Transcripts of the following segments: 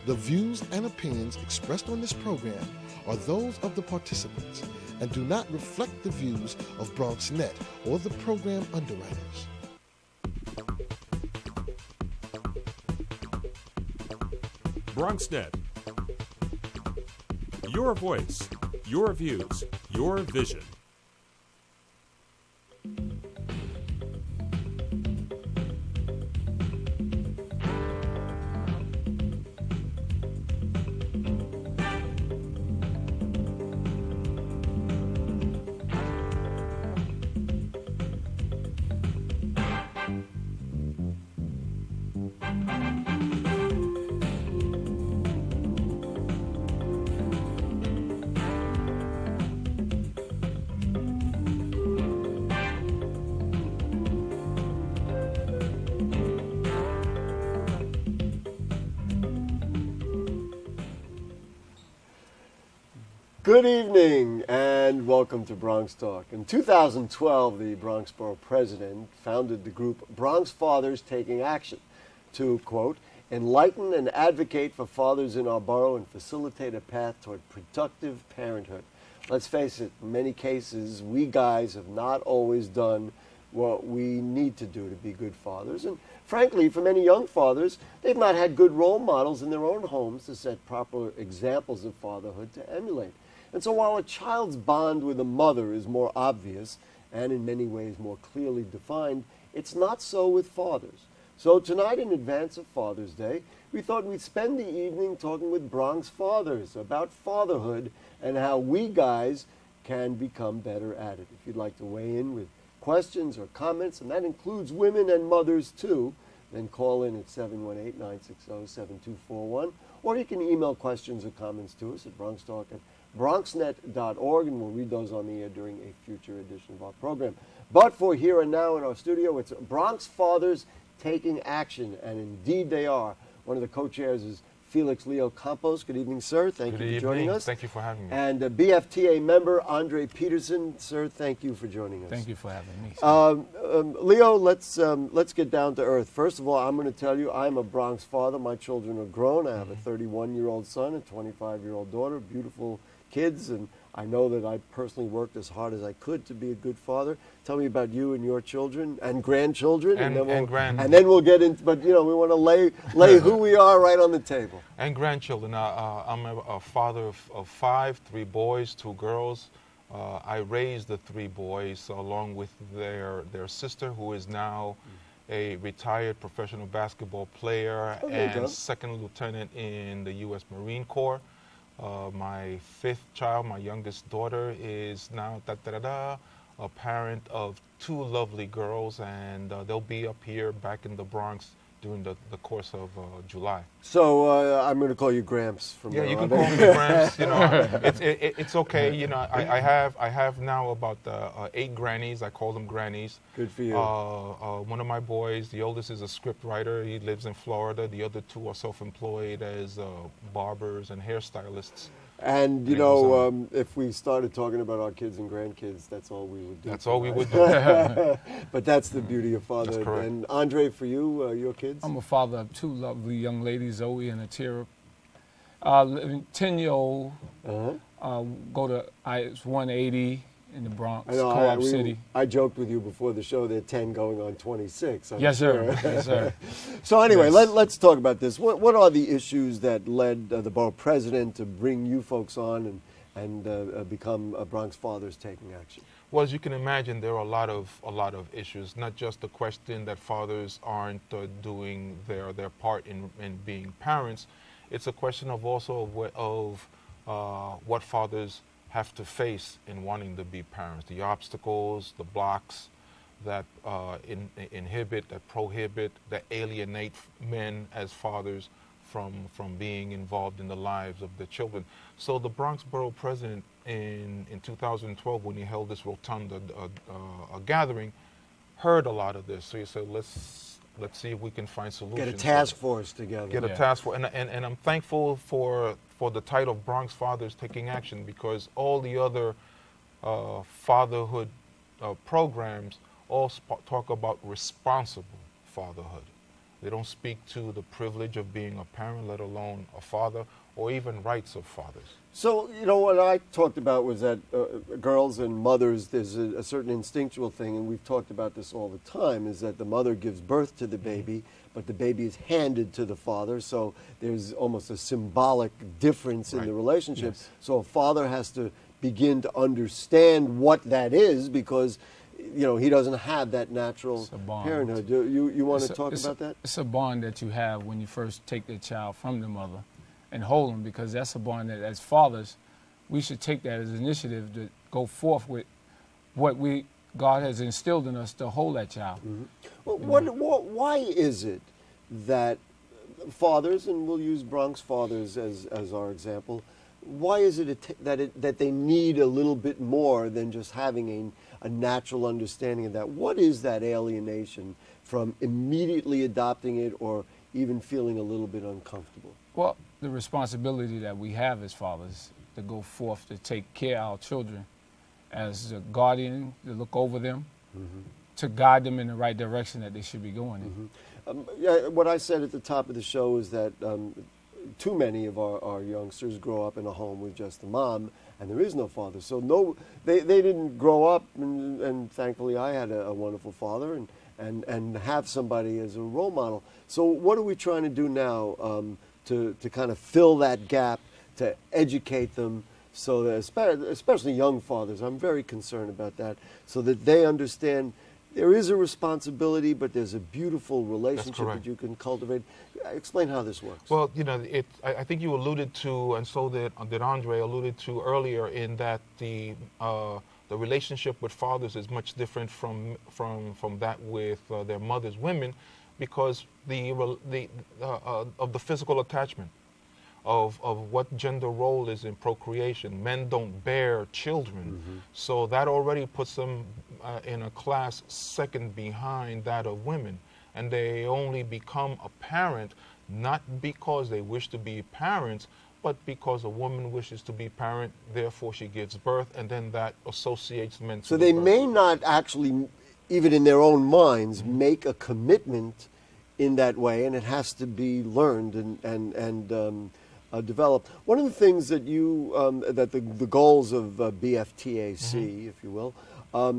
The views and opinions expressed on this program are those of the participants and do not reflect the views of BronxNet or the program underwriters. BronxNet. Your voice, your views, your vision. Good evening and welcome to Bronxtalk. In 2012, the Bronx Borough President founded the group Bronx Fathers Taking Action to, quote, enlighten and advocate for fathers in our borough and facilitate a path toward productive parenthood. Let's face it, in many cases, we guys have not always done what we need to do to be good fathers. And frankly, for many young fathers, they've not had good role models in their own homes to set proper examples of fatherhood to emulate. And so while a child's bond with a mother is more obvious and in many ways more clearly defined, it's not so with fathers. So tonight, in advance of Father's Day, we thought we'd spend the evening talking with Bronx fathers about fatherhood and how we guys can become better at it. If you'd like to weigh in with questions or comments, and that includes women and mothers too, then call in at 718-960-7241, or you can email questions or comments to us at bronxtalk@bronxnet.org, and we'll read those on the air during a future edition of our program. But for here and now in our studio, it's Bronx Fathers Taking Action, and indeed they are. One of the co-chairs is Felix Leo Campos. Good evening, sir. Thank you for joining us. Thank you for having me. And BFTA member Andre Peterson. Sir, thank you for joining us. Thank you for having me. Leo, let's get down to earth. First of all, I'm going to tell you I'm a Bronx father. My children are grown. I have a 31-year-old son, a 25-year-old daughter, beautiful kids, and I know that I personally worked as hard as I could to be a good father. Tell me about you and your children and grandchildren, and then we'll get into. But we want to lay who we are right on the table. And grandchildren. I'm a father of five, 3 boys, 2 girls. I raised the 3 boys along with their sister, who is now a retired professional basketball player and second lieutenant in the U.S. Marine Corps. My 5th child, my youngest daughter, is now a parent of 2 lovely girls, and they'll be up here back in the Bronx during the course of July. So I'm going to call you Gramps from now on. You can call me Gramps. It's okay. I have now about 8 grannies. I call them grannies. Good for you. One of my boys, the oldest, is a script writer. He lives in Florida. The other 2 are self-employed as barbers and hairstylists. And, if we started talking about our kids and grandkids, that's all we would do. That's all we would do. But that's the beauty of fatherhood. That's correct. And Andre, for you, your kids? I'm a father of 2 lovely young ladies, Zoe and Atira. 10-year-old it's 180 in the Bronx, Co-op City. I joked with you before the show, they're 10 going on 26. Yes, sir. Yes, sir. So anyway, let's talk about this. What are the issues that led the borough president to bring you folks on and become Bronx Fathers Taking Action? Well, as you can imagine, there are a lot of issues. Not just the question that fathers aren't doing their part in being parents. It's a question of also what fathers have to face in wanting to be parents. The obstacles, the blocks that inhibit, that prohibit, that alienate men as fathers from being involved in the lives of their children. So the Bronx Borough President in 2012, when he held this rotunda gathering, heard a lot of this. So he said, let's see if we can find solutions. Get a task force together. Get a task force. And I'm thankful for the title of Bronx Fathers Taking Action, because all the other fatherhood programs all talk about responsible fatherhood. They don't speak to the privilege of being a parent, let alone a father, or even rights of fathers. So, what I talked about was that girls and mothers, there's a certain instinctual thing, and we've talked about this all the time, is that the mother gives birth to the baby, but the baby is handed to the father, so there's almost a symbolic difference in the relationship. Yes. So a father has to begin to understand what that is, because he doesn't have that natural parenthood. You want to talk about that? It's a bond that you have when you first take the child from the mother and hold them, because that's a bond that, as fathers, we should take that as an initiative to go forth with what God has instilled in us to hold that child. Mm-hmm. Well, why is it that fathers, and we'll use Bronx fathers as our example, why is it that they need a little bit more than just having a natural understanding of that? What is that alienation from immediately adopting it or even feeling a little bit uncomfortable? Well, the responsibility that we have as fathers to go forth to take care of our children as a guardian, to look over them, to guide them in the right direction that they should be going in. What I said at the top of the show is that too many of our youngsters grow up in a home with just a mom, and there is no father. So they didn't grow up, and thankfully I had a wonderful father and have somebody as a role model. So what are we trying to do now to kind of fill that gap, to educate them, so that especially young fathers, I'm very concerned about that, so that they understand there is a responsibility, but there's a beautiful relationship that you can cultivate. Explain how this works. Well, I think you alluded to, and so did Andre alluded to earlier, in that the relationship with fathers is much different from that with their mothers, women, because of the physical attachment, of what gender role is in procreation. Men don't bear children, so that already puts them in a class second behind that of women, and they only become a parent not because they wish to be parents, but because a woman wishes to be parent, therefore she gives birth, and then that associates men to so they birth. may not actually, even in their own minds, make a commitment in that way, and it has to be learned and developed. One of the things that that the goals of BFTAC, if you will,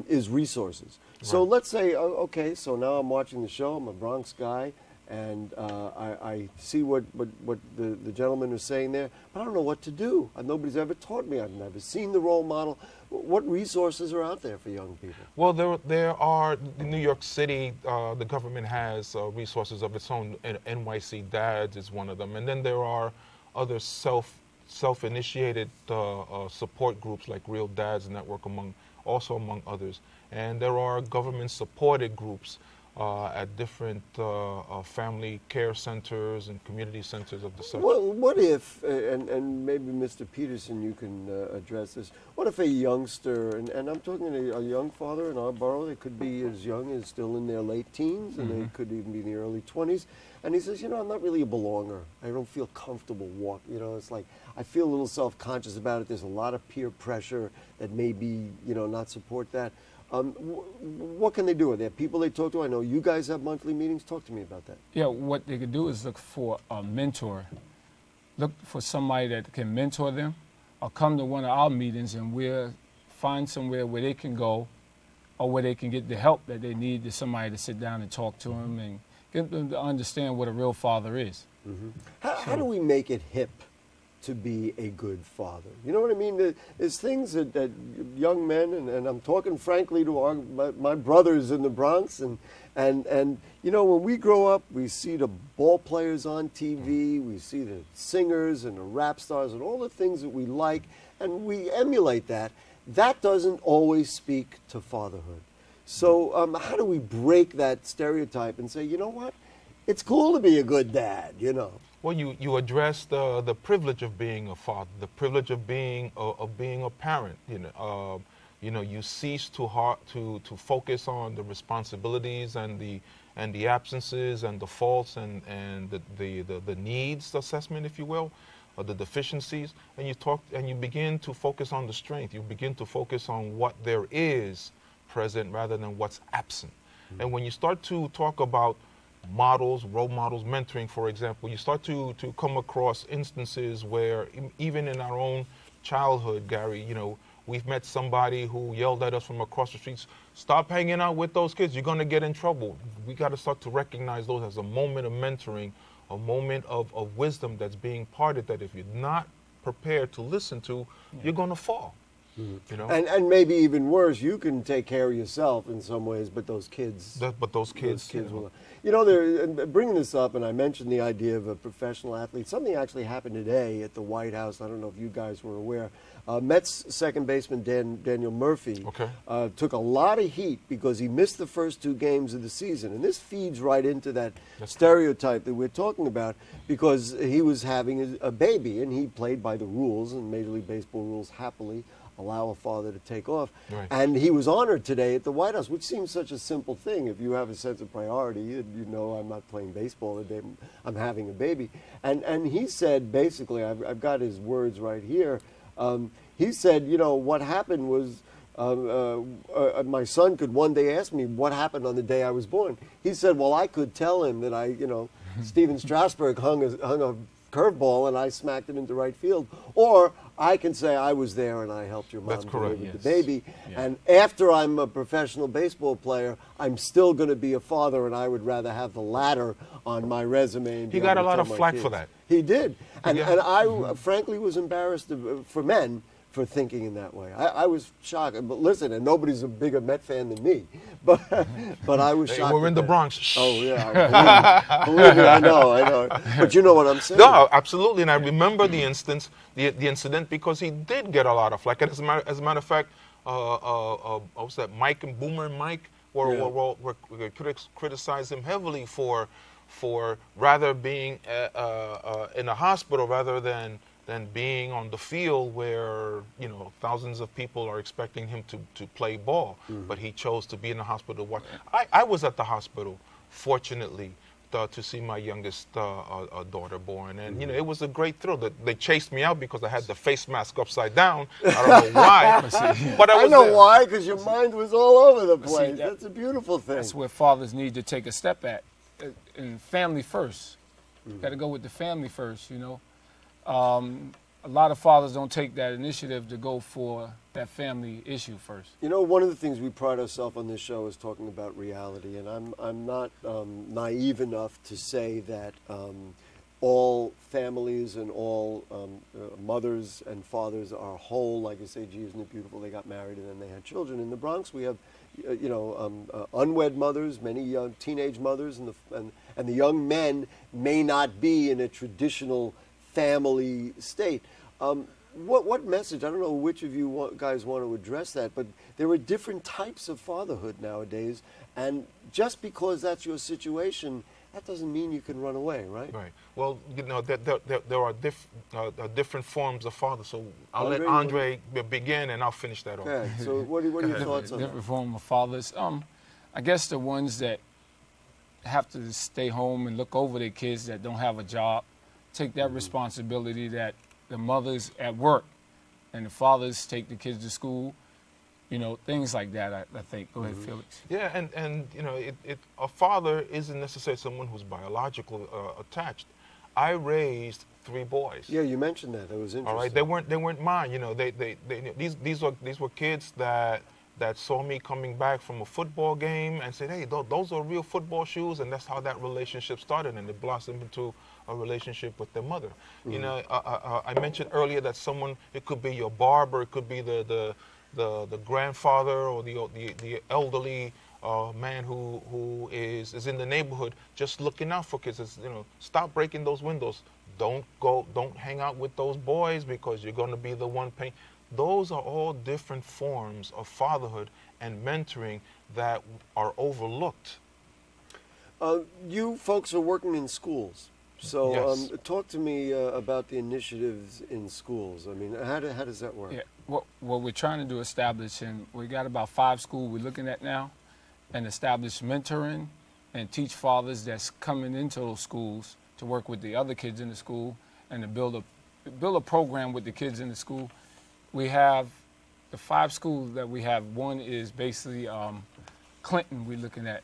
is resources. So let's say, okay, so now I'm watching the show, I'm a Bronx guy, and I see what the gentlemen are saying there, but I don't know what to do. Nobody's ever taught me. I've never seen the role model. What resources are out there for young people? Well, there are, in New York City, the government has resources of its own. NYC Dads is one of them. And then there are other self-initiated support groups like Real Dads Network, among others. And there are government-supported groups at different family care centers and community centers of the such. What if, and maybe Mr. Peterson, you can address this, what if a youngster, and I'm talking a young father in our borough, they could be as young as still in their late teens, and they could even be in the early 20s, and he says, I'm not really a belonger. I don't feel comfortable walking. It's like I feel a little self-conscious about it. There's a lot of peer pressure that maybe, not support that. What can they do? Are there people they talk to? I know you guys have monthly meetings. Talk to me about that. Yeah, what they could do is look for a mentor. Look for somebody that can mentor them, or come to one of our meetings, and we'll find somewhere where they can go, or where they can get the help that they need, to somebody to sit down and talk to them and get them to understand what a real father is. How do we make it hip to be a good father? You know what I mean? There's things that young men, and I'm talking frankly to my brothers in the Bronx, and when we grow up, we see the ball players on TV, we see the singers and the rap stars and all the things that we like, and we emulate that. That doesn't always speak to fatherhood. So how do we break that stereotype and say, you know what? It's cool to be a good dad, Well, you address the privilege of being a father, the privilege of being a parent. You cease to focus on the responsibilities and the absences and the faults and the needs assessment, if you will, or the deficiencies, and you begin to focus on the strength. You begin to focus on what there is present rather than what's absent. And when you start to talk about models, role models, mentoring, for example, you start to come across instances where even in our own childhood, Gary, we've met somebody who yelled at us from across the streets, stop hanging out with those kids, you're going to get in trouble. We got to start to recognize those as a moment of mentoring, a moment of wisdom that's being parted, that if you're not prepared to listen to, you're going to fall. And maybe even worse, you can take care of yourself in some ways, but those kids. Those kids will. They're bringing this up, and I mentioned the idea of a professional athlete. Something actually happened today at the White House. I don't know if you guys were aware. Mets second baseman Daniel Murphy took a lot of heat because he missed the first 2 games of the season. And this feeds right into that stereotype that we're talking about, because he was having a baby, and he played by the rules, and Major League Baseball rules happily allow a father to take off. Right. And he was honored today at the White House, which seems such a simple thing. If you have a sense of priority, I'm not playing baseball the day I'm having a baby. And he said, basically, I've got his words right here. He said, what happened was my son could one day ask me what happened on the day I was born. He said, well, I could tell him that Steven Strasburg hung a curveball and I smacked it into right field. Or I can say I was there and I helped your mom deliver the baby. Yeah. And after I'm a professional baseball player, I'm still going to be a father, and I would rather have the latter on my resume. He got a lot of flack for that. He did. And I frankly was embarrassed for men for thinking in that way. I was shocked. But listen, and nobody's a bigger Met fan than me. But I was shocked. We're in the Bronx. Oh, yeah. Believe me, I know. But you know what I'm saying. No, absolutely. And I remember the incident because he did get a lot of flack. As a matter of fact, what was that, Mike and Boomer and Mike were critics criticized him heavily for rather being in a hospital rather than being on the field where thousands of people are expecting him to play ball. But he chose to be in the hospital. I was at the hospital, fortunately, to see my youngest daughter born, and it was a great thrill. They chased me out because I had the face mask upside down. I don't know why, but I know why, because your mind was all over the place. That's a beautiful thing. That's where fathers need to take a step at, in family first. Got to go with the family first, A lot of fathers don't take that initiative to go for that family issue first. One of the things we pride ourselves on this show is talking about reality, and I'm not naive enough to say that all families and all mothers and fathers are whole. Like you say, gee, isn't it beautiful? They got married and then they had children. In the Bronx, we have unwed mothers, many young teenage mothers, and the young men may not be in a traditional family state. What message? I don't know which of you guys want to address that, but there are different types of fatherhood nowadays, and just because that's your situation, that doesn't mean you can run away, right? Right. Well, there are different forms of father. So I'll let Andre begin, and I'll finish that off. Okay. So what are your thoughts on that? Different form of fathers. I guess the ones that have to stay home and look over their kids that don't have a job, take that responsibility that the mothers at work and the fathers take the kids to school, things like that, I think. Go ahead, Felix. Yeah, and a father isn't necessarily someone who's biologically attached. I raised 3 boys. Yeah, you mentioned that. That was interesting. All right, they weren't mine. These were kids that saw me coming back from a football game and said, hey, those are real football shoes, and that's how that relationship started, and it blossomed into a relationship with their mother. I mentioned earlier that it could be your barber, it could be the grandfather or the elderly man who is in the neighborhood just looking out for kids. Stop breaking those windows. Don't hang out with those boys because you're going to be the one paying. Those are all different forms of fatherhood and mentoring that are overlooked. You folks are working in schools. So Yes. Talk to me about the initiatives in schools. I mean, how does that work? Yeah, what we're trying to do, establish, and we got about 5 schools we're looking at now, and establish mentoring and teach fathers that's coming into those schools to work with the other kids in the school and to build a program with the kids in the school. We have the 5 schools that we have. One is basically Clinton we're looking at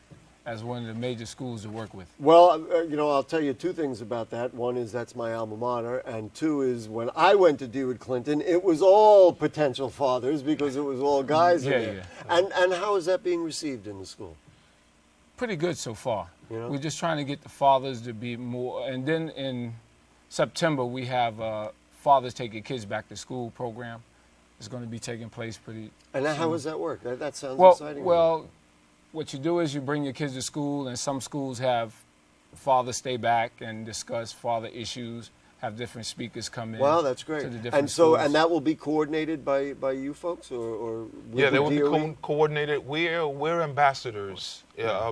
as one of the major schools to work with. Well, I'll tell you two things about that. One is that's my alma mater, and two is when I went to DeWitt Clinton, it was all potential fathers because it was all guys in there. And how is that being received in the school? Pretty good so far. Yeah. We're just trying to get the fathers to be more. And then in September, we have Fathers Taking Kids Back to School program. It's going to be taking place pretty And soon. how does that work? That sounds Well, exciting. well, what you do is you bring your kids to school, and some schools have fathers stay back and discuss father issues, have different speakers come in. Wow, that's great. To the different And so, schools. and that will be coordinated by you folks, or with Yeah, they the will be DOE? coordinated. We're ambassadors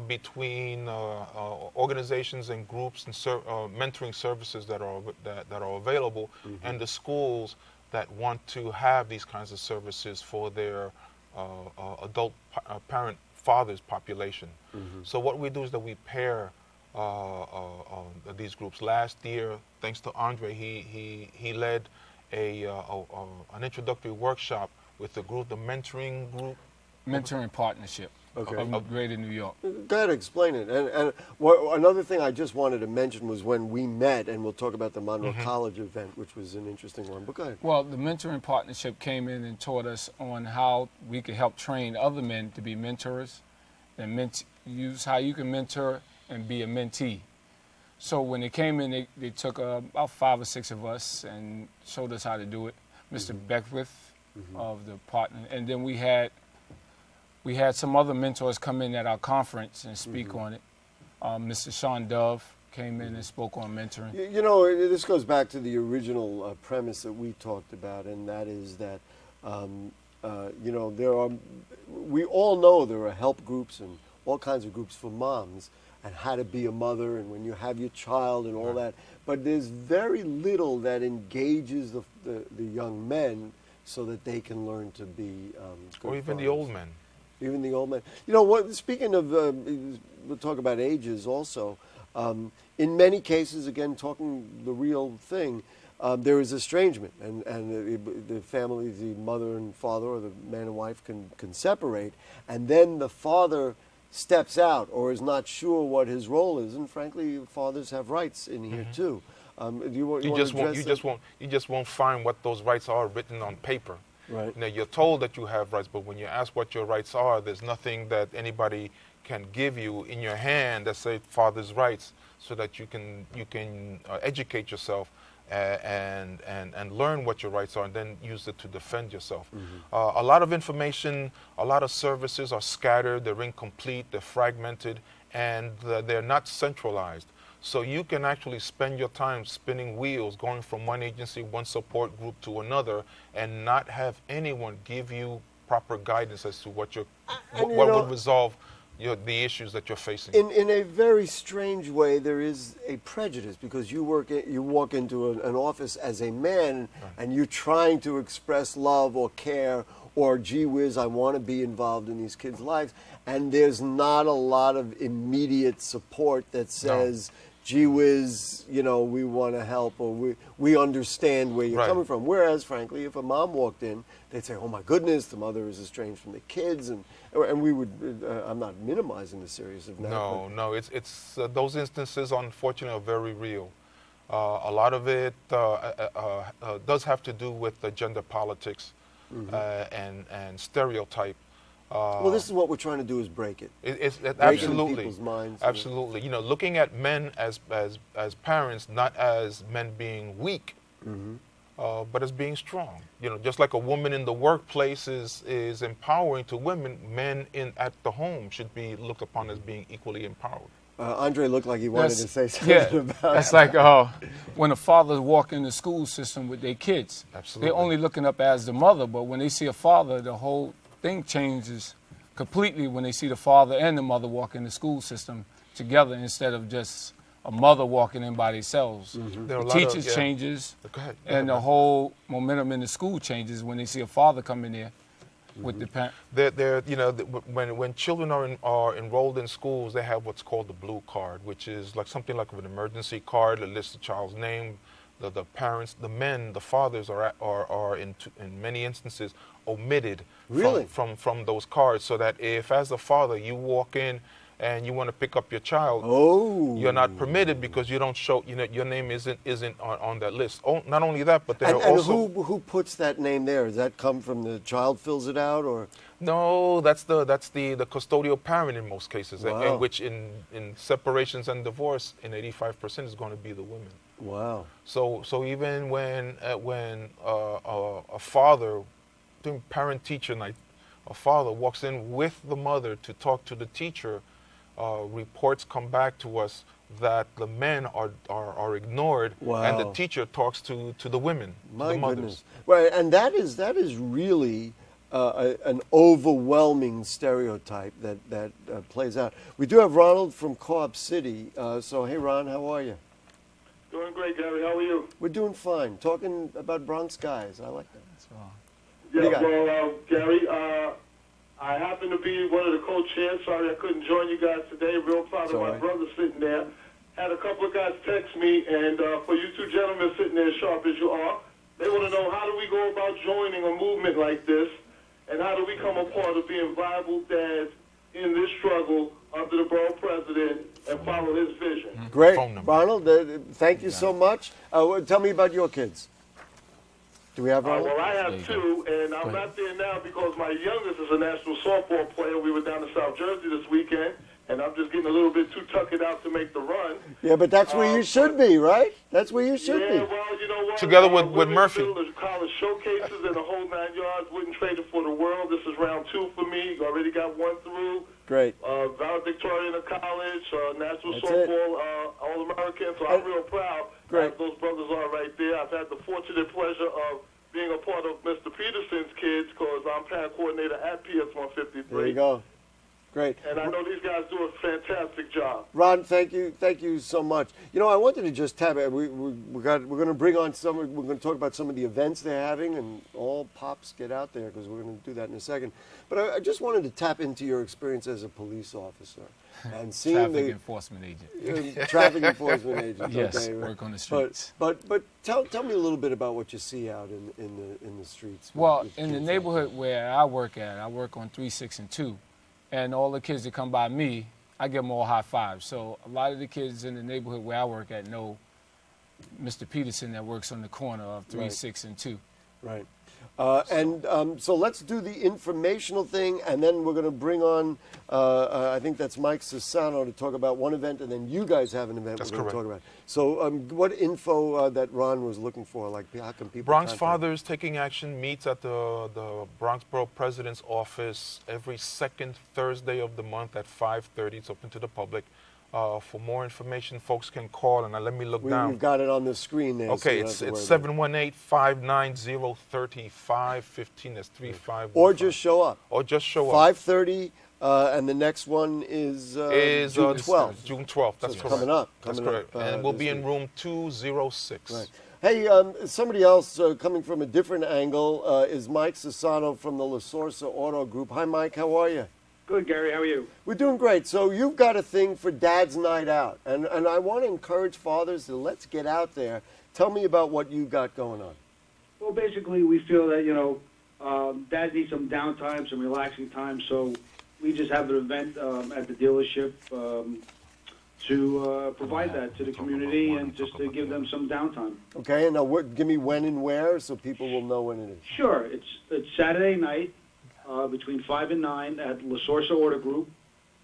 between organizations and groups and mentoring services that are available, and the schools that want to have these kinds of services for their adult parent fathers population. So what we do is that we pair these groups. Last year, thanks to Andre, he led an introductory workshop with the group, the mentoring group. Mentoring partnership Okay. of Greater New York. Go ahead, explain it. And another thing I just wanted to mention was when we met, and we'll talk about the Monroe College event, which was an interesting one. But go ahead. Well, the mentoring partnership came in and taught us on how we could help train other men to be mentors and use how you can mentor and be a mentee. So when they came in, they took about 5 or 6 of us and showed us how to do it. Mr. Beckwith of the partner, and then we had some other mentors come in at our conference and speak on it. Mr. Sean Dove came in and spoke on mentoring. This goes back to the original premise that we talked about, and that is that, we all know there are help groups and all kinds of groups for moms and how to be a mother and when you have your child and all that. But there's very little that engages the young men so that they can learn to be good Or even fathers. the old men. Even the old men. You know what? Speaking of, we'll talk about ages also. In many cases, again, talking the real thing, there is estrangement, and the family, the mother and father, or the man and wife can separate, and then the father steps out or is not sure what his role is, and frankly, fathers have rights in here too. You just won't find what those rights are written on paper. Right. Now, you're told that you have rights, but when you ask what your rights are, there's nothing that anybody can give you in your hand that say father's rights, so that you can educate yourself and learn what your rights are, and then use it to defend yourself. A lot of information, a lot of services are scattered, they're incomplete, they're fragmented, and they're not centralized. So you can actually spend your time spinning wheels, going from one agency, one support group to another, and not have anyone give you proper guidance as to what would resolve the issues that you're facing. In a very strange way, there is a prejudice because you walk into an office as a man, and you're trying to express love or care or gee whiz, I want to be involved in these kids' lives, and there's not a lot of immediate support that says, gee whiz, we want to help, or we understand where you're coming from. Whereas, frankly, if a mom walked in, they'd say, oh my goodness, the mother is estranged from the kids, and we would, I'm not minimizing the seriousness of that. No, it's those instances, unfortunately, are very real. A lot of it does have to do with the gender politics and stereotype. Well, this is what we're trying to do, is break it. It's break absolutely, it in people's minds. absolutely. Looking at men as parents, not as men being weak, but as being strong. Just like a woman in the workplace is empowering to women, men at the home should be looked upon as being equally empowered. Andre looked like he wanted to say something about that's that. like when a father walk in the school system with their kids. Absolutely. They're only looking up as the mother, but when they see a father, the whole thing changes completely when they see the father and the mother walk in the school system together instead of just a mother walking in by themselves. There are The a lot of- teachers changes, Go ahead. and the whole momentum in the school changes when they see a father come in there with the parent. When children are enrolled in schools, they have what's called the blue card, which is like something like an emergency card that lists the child's name, the parents, the men, the fathers are in many instances omitted Really? from those cards, so that if as a father you walk in and you want to pick up your child, you're not permitted because you don't show, your name isn't on that list. Oh, not only that, but there are also... who puts that name there? Does that come from the child fills it out, or? No, that's the custodial parent in most cases, Wow. in which in separations and divorce, in 85% is going to be the women. Wow. So even when a father, doing parent-teacher night, a father walks in with the mother to talk to the teacher, reports come back to us that the men are ignored, Wow. and the teacher talks to the women, My to the mothers. goodness. Right, and that is really an overwhelming stereotype that plays out. We do have Ronald from Co-op City. So, hey, Ron, how are you? Doing great, Gary. How are you? We're doing fine. Talking about Bronx guys. I like that. Yeah, you got? well, Gary, I happen to be one of the co-chairs. Sorry I couldn't join you guys today. Real proud of my brother sitting there. Had a couple of guys text me, and for you two gentlemen sitting there sharp as you are, they want to know, how do we go about joining a movement like this, and how do we come a part of being viable dads in this struggle under the borough president and follow his vision? Great. Phone number. Ronald, thank you so much. Tell me about your kids. Do we have Ronald? Well, I have two, and I'm not there now because my youngest is a national softball player. We were down in South Jersey this weekend, and I'm just getting a little bit too tucked out to make the run. Yeah, but that's where you should be, right? That's where you should Yeah, be. well, you know what? Together with Murphy. The college showcases and the whole 9 yards. Wouldn't trade it for the world. This is round 2 for me. Already got 1 through. Great. Valedictorian of college, national That's softball All-American. So I'm real proud. Great. As those brothers are right there. I've had the fortunate pleasure of being a part of Mr. Peterson's kids because I'm parent coordinator at PS 153. There you go. Great. And I know these guys do a fantastic job. Ron, thank you so much. You know, I wanted to just tap it. We're going to bring on we're going to talk about some of the events they're having, and all pops get out there because we're going to do that in a second. But I just wanted to tap into your experience as a police officer and seeing Traffic enforcement agent. traffic enforcement agent. Yes, okay, right. work on the streets. But tell me a little bit about what you see out in the streets. Well, with in the kids out neighborhood where I work on 3, 6, and 2. And all the kids that come by me, I give them all high fives. So a lot of the kids in the neighborhood where I work at know Mr. Peterson that works on the corner of 3, Right. 6, and 2. Right. So let's do the informational thing, and then we're going to bring on, I think that's Mike Sassano to talk about one event, and then you guys have an event That's we're going to talk correct. about. So what info that Ron was looking for? Like, how can people Bronx contact? Fathers Taking Action meets at the Bronx Borough President's office every second Thursday of the month at 5:30. It's open to the public. For more information, folks can call, and let me look down. We've got it on the screen there. so Okay, you don't it's have to worry about it. 718-590-3515. That's 3515. Or just show up. Or just show up. 5:30, and the next one is June 12th. June 12th. That's it's correct. coming up. That's coming correct. up, And we'll this be in week. room 206. Right. Hey, somebody else coming from a different angle is Mike Sassano from the La Sorsa Auto Group. Hi, Mike. How are you? Good, Gary. How are you? We're doing great. So you've got a thing for Dad's Night Out, and I want to encourage fathers to let's get out there. Tell me about what you got going on. Well, basically, we feel that, dads need some downtime, some relaxing time, so we just have an event at the dealership to provide that to the community and just to give them some downtime. Okay, and now give me when and where so people will know when it is. Sure. It's Saturday night between 5 and 9 at La Sorsa Auto Group.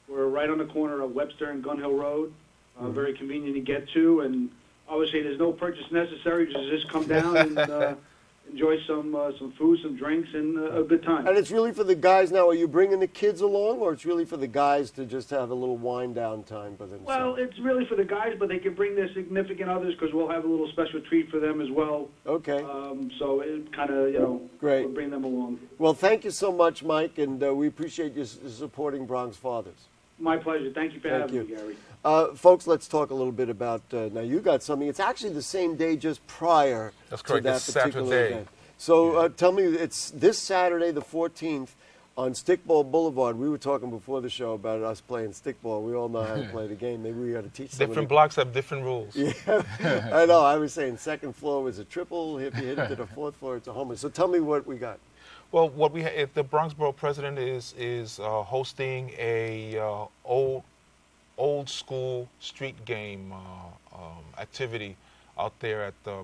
We're right on the corner of Webster and Gun Hill Road. Very convenient to get to, and obviously there's no purchase necessary. Just come down and enjoy some food, some drinks, and a good time. And it's really for the guys now. Are you bringing the kids along, or it's really for the guys to just have a little wind down time for themselves? Well, it's really for the guys, but they can bring their significant others because we'll have a little special treat for them as well. Okay. So it kind of, Great. we'll bring them along. Well, thank you so much, Mike, and we appreciate you supporting Bronx Fathers. My pleasure. Thank you for having me, Gary. Folks, let's talk a little bit about, now you got something. It's actually the same day just prior That's to correct. that It's particular Saturday. event. So tell me, it's this Saturday, the 14th, on Stickball Boulevard. We were talking before the show about us playing stickball. We all know how to play the game. Maybe we got to teach somebody. Different blocks have different rules. Yeah, I know. I was saying second floor was a triple. If you hit it to the fourth floor, it's a homer. So tell me what we got. Well, what we the Bronx Borough President is hosting a old old school street game activity out there at the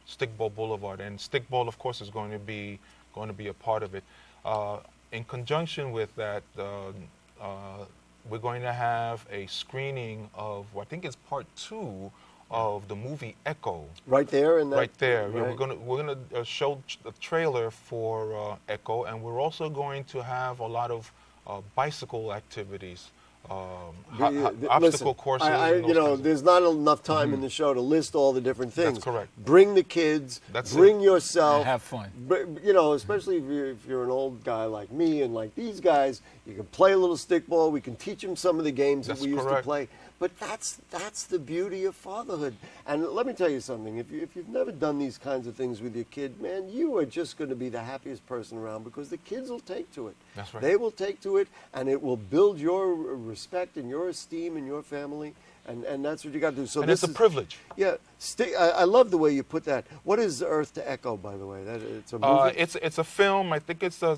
Stickball Boulevard, and Stickball, of course, is going to be a part of it. In conjunction with that, we're going to have a screening of, I think it's part 2 of the movie Echo. Right there in that. Right there. Yeah, Right. we're gonna show the trailer for Echo, and we're also going to have a lot of bicycle activities, obstacle courses. and those kinds of- There's not enough time in the show to list all the different things. That's correct. Bring the kids. That's bring it. yourself. And have fun. Especially if you're an old guy like me and like these guys, you can play a little stickball. We can teach them some of the games That's that we used to correct. play. But that's the beauty of fatherhood. And let me tell you something. If you've never done these kinds of things with your kid, man, you are just going to be the happiest person around because the kids will take to it. That's right. They will take to it, and it will build your respect and your esteem in your family. And that's what you got to do. So And this it's a is- privilege. Yeah, I love the way you put that. What is Earth to Echo, by the way? It's a movie. It's a film. I think it's a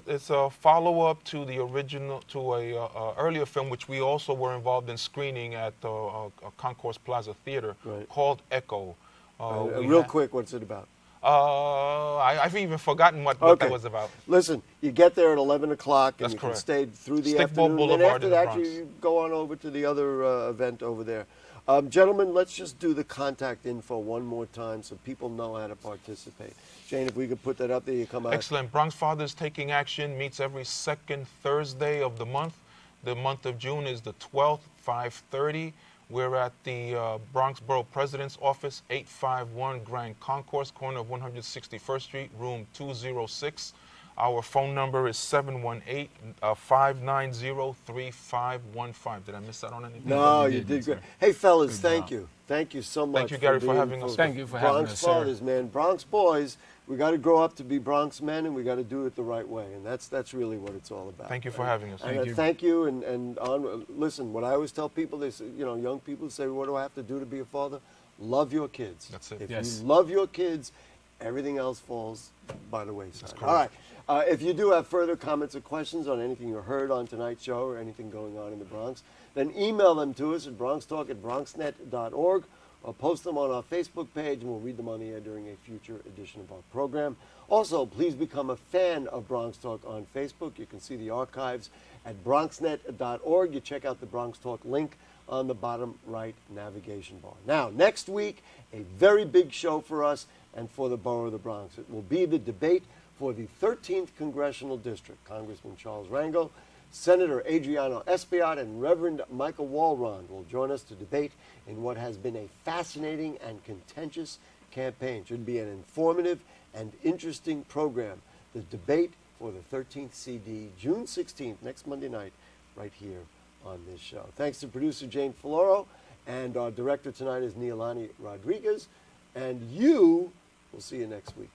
follow up to the original, to a earlier film which we also were involved in screening at Concourse Plaza Theater, Right. called Echo. Real quick, what's it about? I've even forgotten what Okay. that was about. Listen, you get there at 11 o'clock, and That's you correct. can stay through the Stickball afternoon. Boulevard and after in the that, Bronx. you go on over to the other event over there. Gentlemen, let's just do the contact info one more time so people know how to participate. Jane, if we could put that up there, you come out. Excellent. Bronx Fathers Taking Action meets every second Thursday of the month. The month of June is the 12th, 5:30. We're at the Bronx Borough President's Office, 851 Grand Concourse, corner of 161st Street, room 206. Our phone number is 718-590-3515. Did I miss out on anything? No, You you did, did yes, good. sir. Hey, fellas, Good thank job. you. Thank you so much. Thank you, Gary, for being having us. Thank you for having Bronx us, sir. fathers, man. Bronx boys, we got to grow up to be Bronx men, and we got to do it the right way. And that's really what it's all about. Thank you for having us. And, thank you. Listen, what I always tell people, they say, young people say, what do I have to do to be a father? Love your kids. That's it. If Yes. you love your kids, everything else falls by the wayside. correct. All right. If you do have further comments or questions on anything you heard on tonight's show or anything going on in the Bronx, then email them to us at bronxtalk@bronxnet.org or post them on our Facebook page, and we'll read them on the air during a future edition of our program. Also, please become a fan of Bronx Talk on Facebook. You can see the archives at bronxnet.org. You check out the Bronx Talk link on the bottom right navigation bar. Now, next week, a very big show for us and for the borough of the Bronx. It will be the debate for the 13th Congressional District. Congressman Charles Rangel, Senator Adriano Espaillat, and Reverend Michael Walrond will join us to debate in what has been a fascinating and contentious campaign. Should be an informative and interesting program. The debate for the 13th CD, June 16th, next Monday night, right here on this show. Thanks to producer Jane Floro, and our director tonight is Neilani Rodriguez. And we'll see you next week.